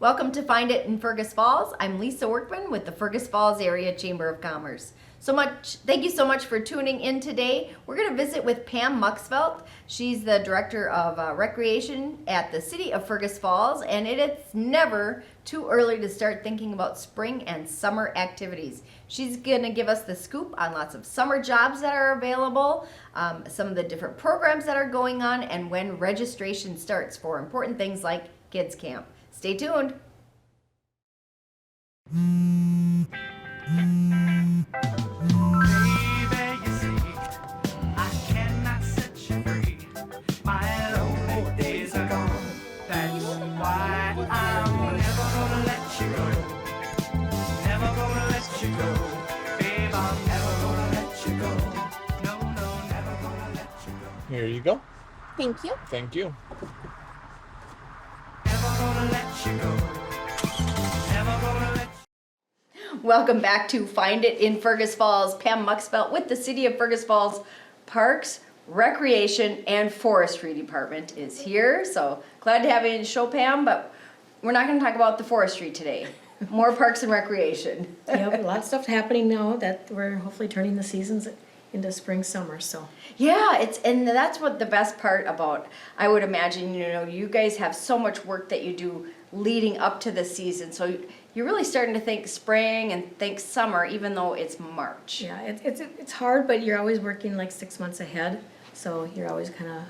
Welcome to Find It in Fergus Falls. I'm Lisa Workman with the Fergus Falls Area Chamber of Commerce. Thank you so much for tuning in today. We're going to visit with Pam Muxvelt. She's the Director of Recreation at the City of Fergus Falls, and it's never too early to start thinking about spring and summer activities. She's going to give us the scoop on lots of summer jobs that are available, some of the different programs that are going on, and when registration starts for important things like kids camp. Stay tuned. Here you go. Thank you. Thank you. Welcome back to Find It in Fergus Falls. Pam Muxvelt with the City of Fergus Falls Parks, Recreation, and Forestry Department is here. So glad to have you in the show, Pam, but we're not going to talk about the forestry today. More parks and recreation. Yep, a lot of stuff happening now that we're hopefully turning the seasons into spring, summer, so. Yeah, and that's what the best part about, I would imagine, you guys have so much work that you do leading up to the season. So you're really starting to think spring and think summer, even though it's March. Yeah, it's hard, but you're always working like 6 months ahead. So you're always kind of,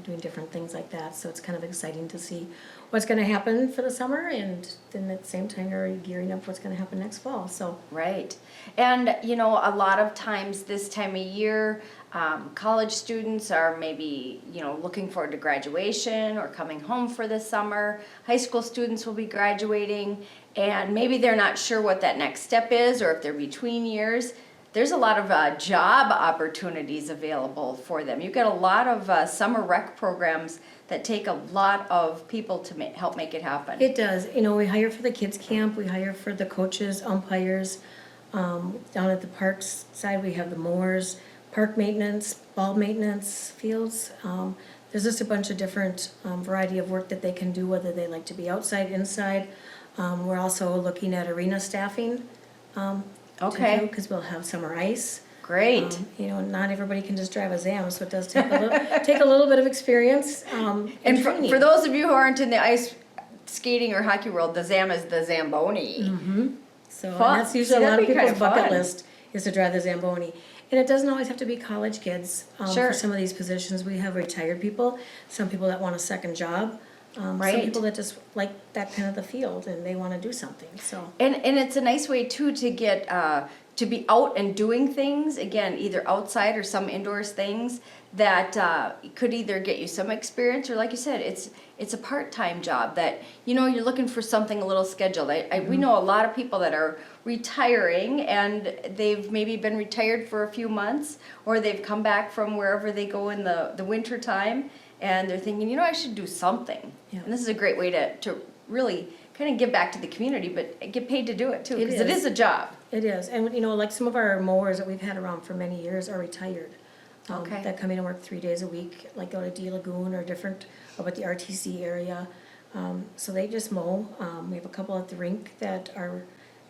doing different things like that. So it's kind of exciting to see what's going to happen for the summer, and then at the same time you're gearing up what's going to happen next fall. So right. And a lot of times this time of year, college students are maybe looking forward to graduation or coming home for the summer. High school students will be graduating, and maybe they're not sure what that next step is, or if they're between years. There's a lot of job opportunities available for them. You've got a lot of summer rec programs that take a lot of people to help make it happen. it does. We hire for the kids camp, we hire for the coaches, umpires. Down at the parks side, we have the mowers, park maintenance, ball maintenance, fields. There's just a bunch of different variety of work that they can do, whether they like to be outside, inside. We're also looking at arena staffing. Okay. Because we'll have summer ice. Great. Not everybody can just drive a Zam, so it does take take a little bit of experience. And for those of you who aren't in the ice skating or hockey world, the Zam is the Zamboni. Mm-hmm. So Fun. that's usually a lot of That'd be people's kinda bucket fun. list is to drive the Zamboni. And it doesn't always have to be college kids. Sure. For some of these positions, we have retired people, some people that want a second job, some Right. people that just like that kind of the field and they want to do something. So And it's a nice way too to get to be out and doing things, again, either outside or some indoors things that could either get you some experience, or like you said, it's a part-time job that you're looking for something a little scheduled. We know a lot of people that are retiring, and they've maybe been retired for a few months, or they've come back from wherever they go in the winter time, and they're thinking, I should do something. Yeah. And this is a great way to really kind of give back to the community, but get paid to do it too, It because it is. is a job. it is. And like some of our mowers that we've had around for many years are retired. Okay. That come in and work 3 days a week, like out at D Lagoon or different, up at the RTC area. So they just mow. We have a couple at the rink that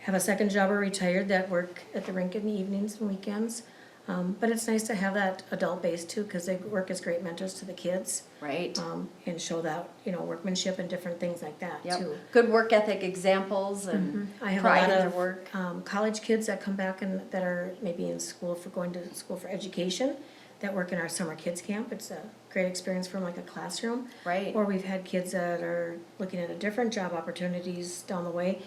have a second job or retired that work at the rink in the evenings and weekends. But it's nice to have that adult base too, because they work as great mentors to the kids. Right. And show that, workmanship and different things like that Yep. too. Good work ethic examples and I have pride a in lot their of work. college kids that come back and that are maybe in school going to school for education that work in our summer kids camp. It's a great experience from like a classroom. Right. Or we've had kids that are looking at a different job opportunities down the way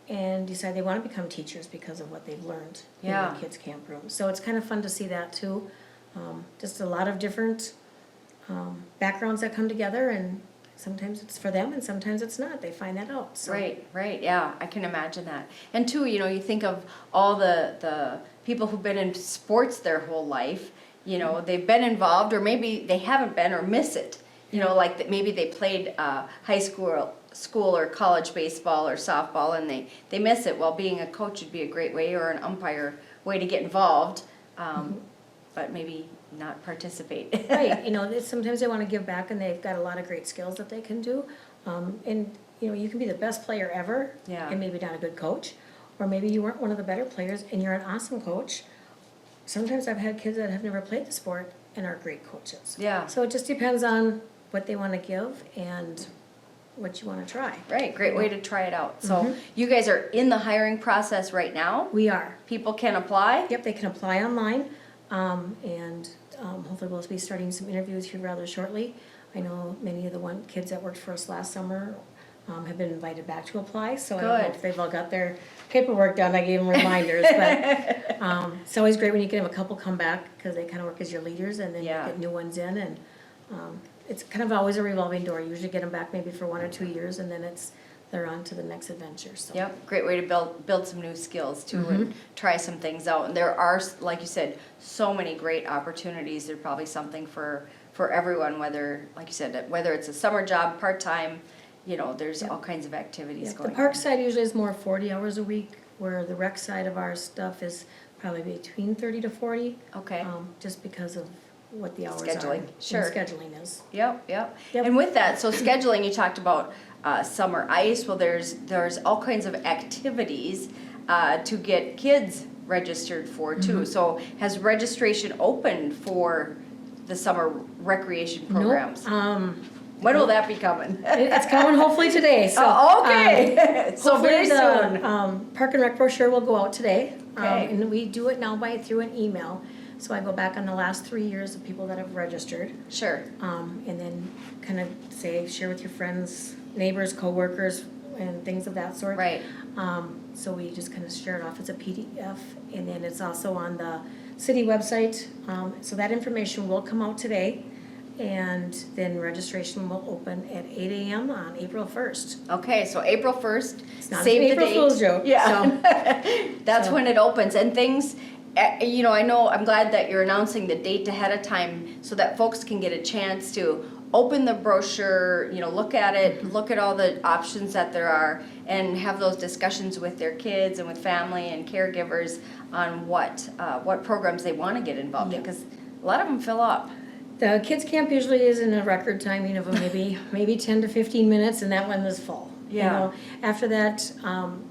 and decide they want to become teachers because of what they've learned Yeah. in the kids camp room. So it's kind of fun to see that too. Just a lot of different backgrounds that come together, and sometimes it's for them and sometimes it's not. They find that out. So. Right, yeah, I can imagine that. And too, you think of all the people who've been in sports their whole life, they've been involved, or maybe they haven't been or miss it. Like that maybe they played high school or college baseball or softball, and they miss it. Well, being a coach would be a great way, or an umpire way to get involved, but maybe not participate. Right, sometimes they want to give back and they've got a lot of great skills that they can do. And you can be the best player ever. Yeah. And maybe not a good coach, or maybe you weren't one of the better players and you're an awesome coach. Sometimes I've had kids that have never played the sport and are great coaches. Yeah. So it just depends on what they want to give and what you want to try. Right, great way to try it out. So you guys are in the hiring process right now? We are. People can apply? Yep, they can apply online, and hopefully we'll be starting some interviews here rather shortly. I know many of the kids that worked for us last summer have been invited back to apply, so I don't know Good. if they've all got their paperwork done. I gave them reminders, but it's always great when you get them a couple come back, because they kind of work as your leaders, and then you Yeah. get new ones in, and it's kind of always a revolving door. You usually get them back maybe for 1 or 2 years, and then they're on to the next adventure, so. Yep, great way to build some new skills too and try some things out. And there are, like you said, so many great opportunities. There's probably something for everyone, whether, like you said, whether it's a summer job, part-time, there's all kinds of activities Yeah, going the park on. side usually is more 40 hours a week, where the rec side of our stuff is probably between 30 to 40. Okay. Just because of what the hours are. Scheduling, and sure. Scheduling is. Yep. Yep. And with that, so scheduling, you talked about summer ice. Well, there's all kinds of activities to get kids registered for too. So has registration opened for the summer recreation programs? Nope. When will that be coming? It's coming hopefully today, so. Okay, so hopefully very soon. Park and Rec brochure will go out today. Okay. And we do it now through an email. So I go back on the last 3 years of people that have registered. Sure. And then kind of share with your friends, neighbors, coworkers, and things of that sort. Right. So we just kind of share it off as a PDF, and then it's also on the city website. So that information will come out today, and then registration will open at 8 a.m. on April 1st. Okay, so April 1st, It's not save an the April date. Fool's joke. Yeah. That's So- when it opens, and things, I know, I'm glad that you're announcing the date ahead of time so that folks can get a chance to open the brochure, look at it, look at all the options that there are, and have those discussions with their kids and with family and caregivers on what programs they want to get involved in, Yeah. because a lot of them fill up. The kids camp usually is in a record timing of maybe 10 to 15 minutes, and that one is full. Yeah. After that,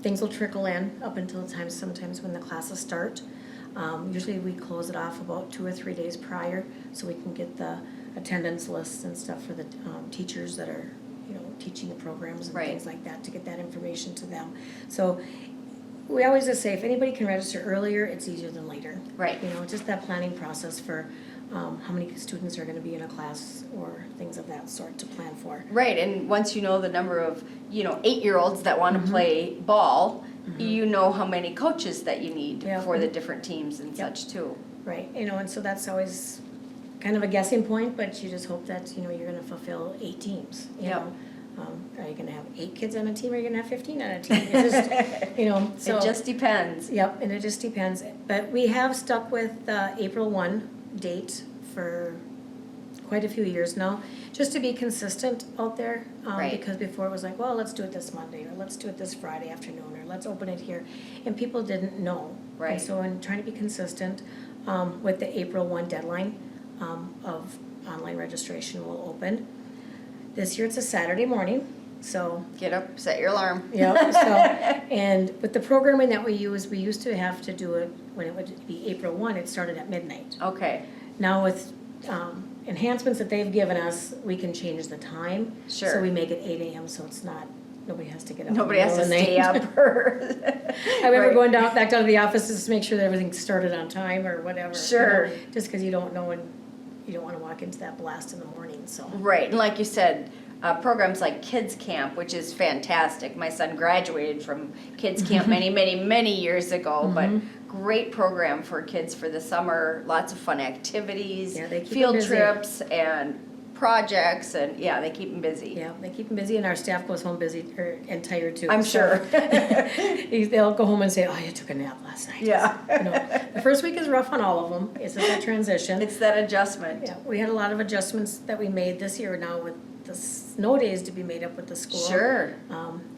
things will trickle in up until the time sometimes when the classes start. Usually we close it off about 2 or 3 days prior, so we can get the attendance lists and stuff for the teachers that are teaching the programs and Right. things like that, to get that information to them. So we always just say, if anybody can register earlier, it's easier than later. Right. Just that planning process for how many students are going to be in a class, or things of that sort to plan for. Right, and once you know the number of 8-year-olds that want to play ball, you know how many coaches that you need Yeah. for the different teams and Yep. such too. Right, and so that's always kind of a guessing point, but you just hope that, you're going to fulfill 8 teams. Yep. Are you going to have 8 kids on a team, or are you going to have 15 on a team? It's just, so. It just depends. Yep, and it just depends. But we have stuck with the April 1 date for quite a few years now, just to be consistent out there. Right. Because before it was like, well, let's do it this Monday, or let's do it this Friday afternoon, or let's open it here. And people didn't know. Right. And so in trying to be consistent with the April 1 deadline of online registration will open. This year it's a Saturday morning, so. Get up, set your alarm. Yeah, so, and with the programming that we used to have to do it when it would be April 1, it started at midnight. Okay, Now with enhancements that they've given us, we can change the time. Sure. So we make it 8 a.m. so it's not, nobody has to get up. in nobody the has to middle of the stay night. up. or- I remember Right. going back down to the office just to make sure that everything started on time or whatever. Sure. Just because you don't know, and you don't want to walk into that blast in the morning, so. Right, and like you said, programs like Kids Camp, which is fantastic. My son graduated from Kids Camp many, many, many years ago, but great program for kids for the summer. Lots of fun activities, Yeah, they keep 'em field busy. trips, and projects, and yeah, they keep them busy. Yeah, they keep them busy, and our staff goes home busy and tired too. I'm so. sure. They'll go home and say, "Oh, you took a nap last night." Yeah. The first week is rough on all of them. It's just a transition. It's that adjustment. Yeah, we had a lot of adjustments that we made this year now with the snow days to be made up with the school. Sure.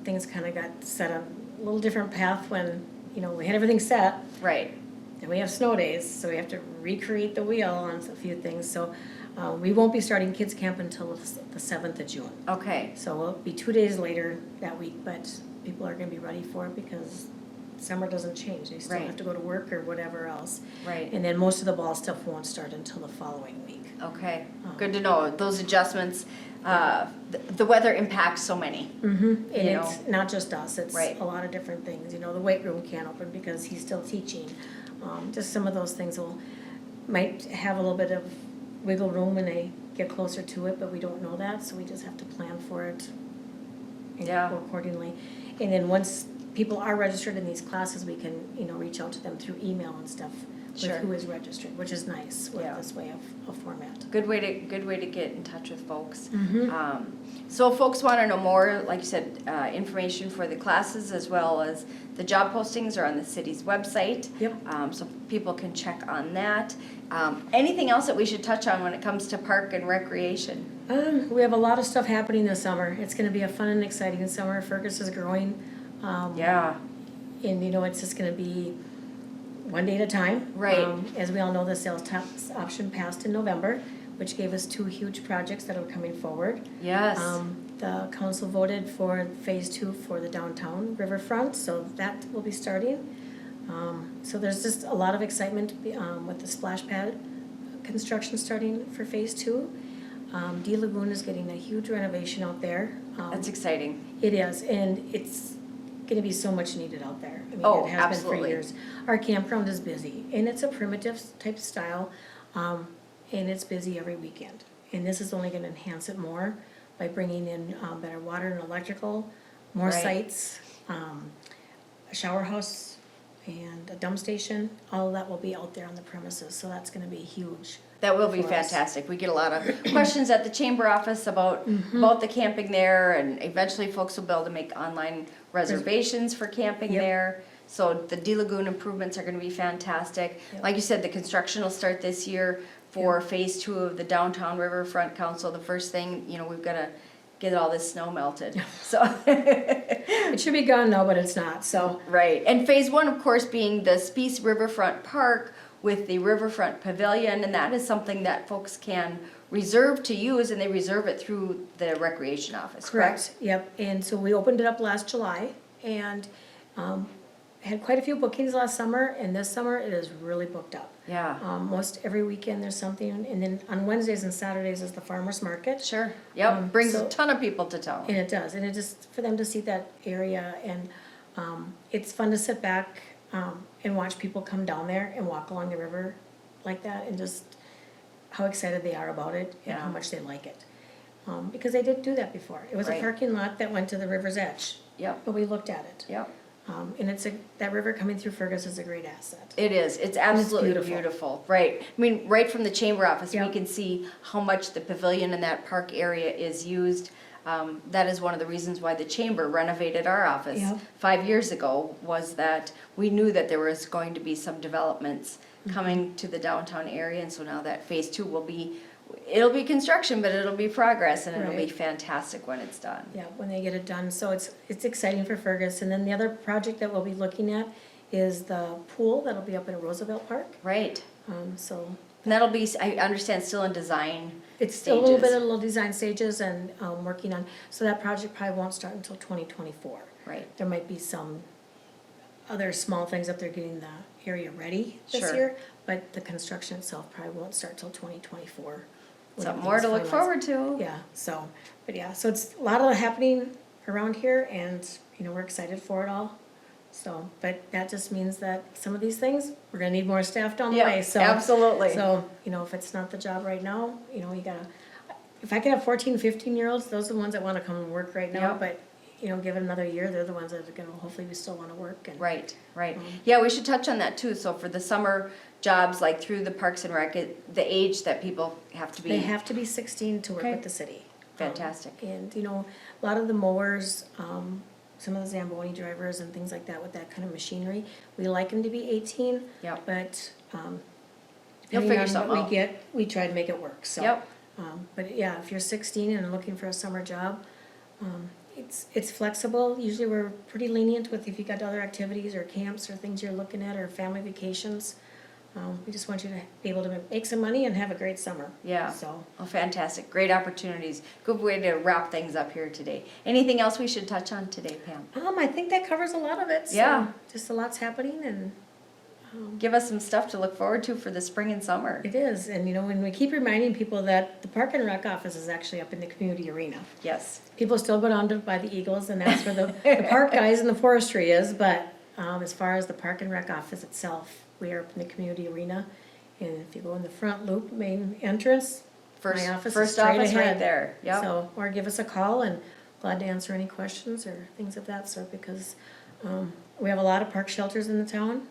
Things kind of got set on a little different path when we had everything set. Right. And we have snow days, so we have to recreate the wheel on a few things. So We won't be starting kids camp until the 7th of June. Okay, So it'll be 2 days later that week, but people are gonna be ready for it because summer doesn't change. They still Right. have to go to work or whatever else. right, And then most of the ball stuff won't start until the following week. okay. Good to know, those adjustments, the weather impacts so many. And You it's not just us, it's Right. a lot of different things. You know, the weight room can't open because he's still teaching. Just some of those things might have a little bit of wiggle room when they get closer to it, but we don't know that, so we just have to plan for it and Yeah. go accordingly. And then once people are registered in these classes, we can, reach out to them through email and stuff with Sure. who is registered, which is nice with Yeah. this way of format. Good way to get in touch with folks. Mm-hmm. So if folks want to know more, like you said, information for the classes as well as the job postings are on the city's website. Yep. So people can check on that. Anything else that we should touch on when it comes to park and recreation? We have a lot of stuff happening this summer. It's gonna be a fun and exciting summer. Fergus is growing. Yeah, And it's just gonna be one day at a time. Right. As we all know, the sales tax option passed in November, which gave us 2 huge projects that are coming forward. yes, The council voted for phase 2 for the downtown riverfront, so that will be starting. So there's just a lot of excitement with the splash pad construction starting for phase 2. D Lagoon is getting a huge renovation out there. that's exciting. It is, and it's gonna be so much needed out there. I mean, Oh, it has been absolutely. for years. Our campground is busy, and it's a primitive type style, and it's busy every weekend. And this is only gonna enhance it more by bringing in, better water and electrical, more Right. sites, a shower house, and a dump station. All of that will be out there on the premises, so that's gonna be huge. That will be for us. fantastic. We get a lot of questions at the chamber office about the camping there, and eventually folks will be able to make online reservations for camping Yep. there. So the D Lagoon improvements are gonna be fantastic. Yep. Like you said, the construction will start this year for phase 2 of the downtown riverfront council. The first thing, we've gotta get all this snow melted, so. It should be gone now, but it's not, so. Right, and phase 1, of course, being the Speece Riverfront Park with the Riverfront Pavilion, and that is something that folks can reserve to use, and they reserve it through the recreation office, correct? Yep, and so we opened it up last July, and had quite a few bookings last summer, and this summer it is really booked up. Yeah, Most every weekend there's something, and then on Wednesdays and Saturdays is the farmer's market. sure, yep, brings a so- ton of people to town. And it does, and it just, for them to see that area, and it's fun to sit back and watch people come down there and walk along the river like that, and just how excited they are about it, and how Yeah. much they like it. Because they did do that before. It was a Right. parking lot that went to the river's edge, Yep, but we looked at it. yep, And that river coming through Fergus is a great asset. it is, it's absolutely beautiful. beautiful, right. I mean, right from the chamber office, we Yep. can see how much the pavilion in that park area is used. That is one of the reasons why the chamber renovated our office Yep. 5 years ago, was that we knew that there was going to be some developments coming to the downtown area, and so now that phase 2 it'll be construction, but it'll be progress, and it'll be Right. fantastic when it's done. Yeah, when they get it done, so it's exciting for Fergus. And then the other project that we'll be looking at is the pool that'll be up in Roosevelt Park. Right, So and that'll be, I understand, still in design it's still a little bit stages. of little design stages and working on, so that project probably won't start until 2024. Right, There might be some other small things up there getting the area ready this Sure. year, but the construction itself probably won't start till 2024. when something more to look everything's forward finalized. to. Yeah, so it's a lot of happening around here, and, we're excited for it all. So, but that just means that some of these things, we're gonna need more staff down the Yeah, way, so. absolutely. So, if it's not the job right now, you gotta, if I can have 14, 15-year-olds, those are the ones that wanna come and work right now, Yep. but, give it another year, they're the ones that are gonna, hopefully we still wanna work and. Right, right. Yeah, we should touch on that too. So for the summer jobs, like through the Parks and Rec, the age that people have to be. They have to be 16 to work Okay. with the city. Fantastic. And, a lot of the mowers, some of the Zamboni drivers and things like that with that kind of machinery, we like them to be 18. Yep. But, You'll depending figure on something what out. we get, we try to make it work, so. Yep, But yeah, if you're 16 and looking for a summer job, it's flexible. Usually we're pretty lenient with if you got other activities or camps or things you're looking at or family vacations. We just want you to be able to make some money and have a great summer. Yeah. So, Well, fantastic. Great opportunities. Good way to wrap things up here today. Anything else we should touch on today, Pam? I think that covers a lot of it. So Yeah. just a lot's happening, and Give us some stuff to look forward to for the spring and summer. it is. And, when we keep reminding people that the Park and Rec office is actually up in the community arena. Yes. People still go down to by the Eagles, and that's where the park guys and the forestry is. But as far as the Park and Rec office itself, we are up in the community arena. And if you go in the front loop main entrance, my office is First straight office ahead. right there. Yep. So, or give us a call, and glad to answer any questions or things of that sort, because we have a lot of park shelters in the town.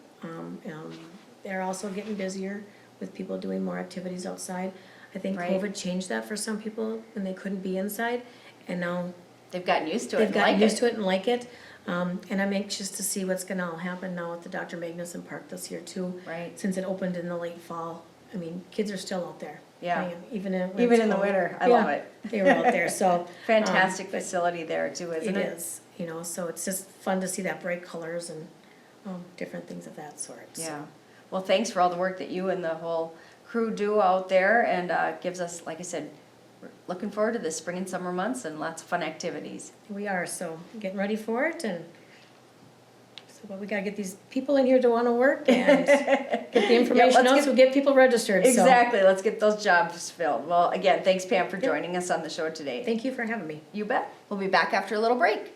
They're also getting busier with people doing more activities outside. I think Right. COVID changed that for some people when they couldn't be inside, and now They've gotten used to it they've and gotten like used it. to it and like it. And I'm anxious to see what's gonna all happen now at the Dr. Magnuson Park this year too. Right. Since it opened in the late fall. I mean, kids are still out there. Yeah. playing, even in when Even it's in the cold. winter. I Yeah, love it. They were out there, so. Fantastic but facility there too, isn't It it? is, so it's just fun to see that bright colors and different things of that sort. so. Yeah. Well, thanks for all the work that you and the whole crew do out there, and gives us, like I said, we're looking forward to the spring and summer months and lots of fun activities. We are, so getting ready for it, and so, but we gotta get these people in here to wanna work and get the information let's out, get- so get people registered, so. Exactly. Let's get those jobs filled. Well, again, thanks Pam for joining us on the show today. Thank you for having me. You bet. We'll be back after a little break.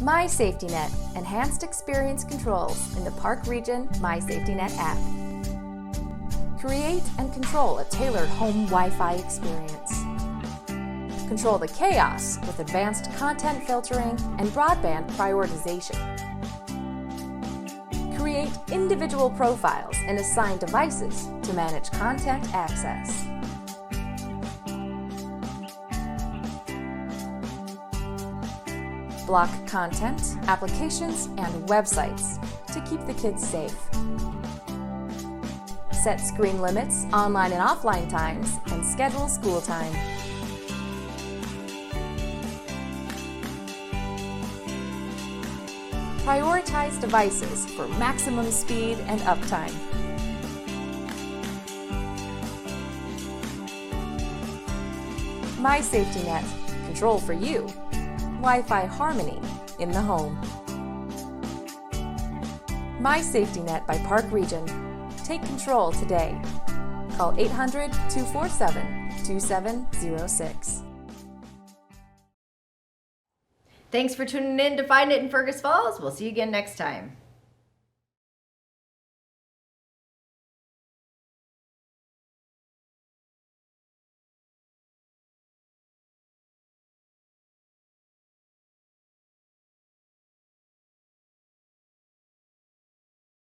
My Safety Net, enhanced experience controls in the Park Region My Safety Net app. Create and control a tailored home Wi-Fi experience. Control the chaos with advanced content filtering and broadband prioritization. Create individual profiles and assign devices to manage content access. Block content, applications, and websites to keep the kids safe. Set screen limits, online and offline times, and schedule school time. Prioritize devices for maximum speed and uptime. My Safety Net, control for you. Wi-Fi harmony in the home. My Safety Net by Park Region. Take control today. Call 800-247-2706. Thanks for tuning in to Find It in Fergus Falls. We'll see you again next time.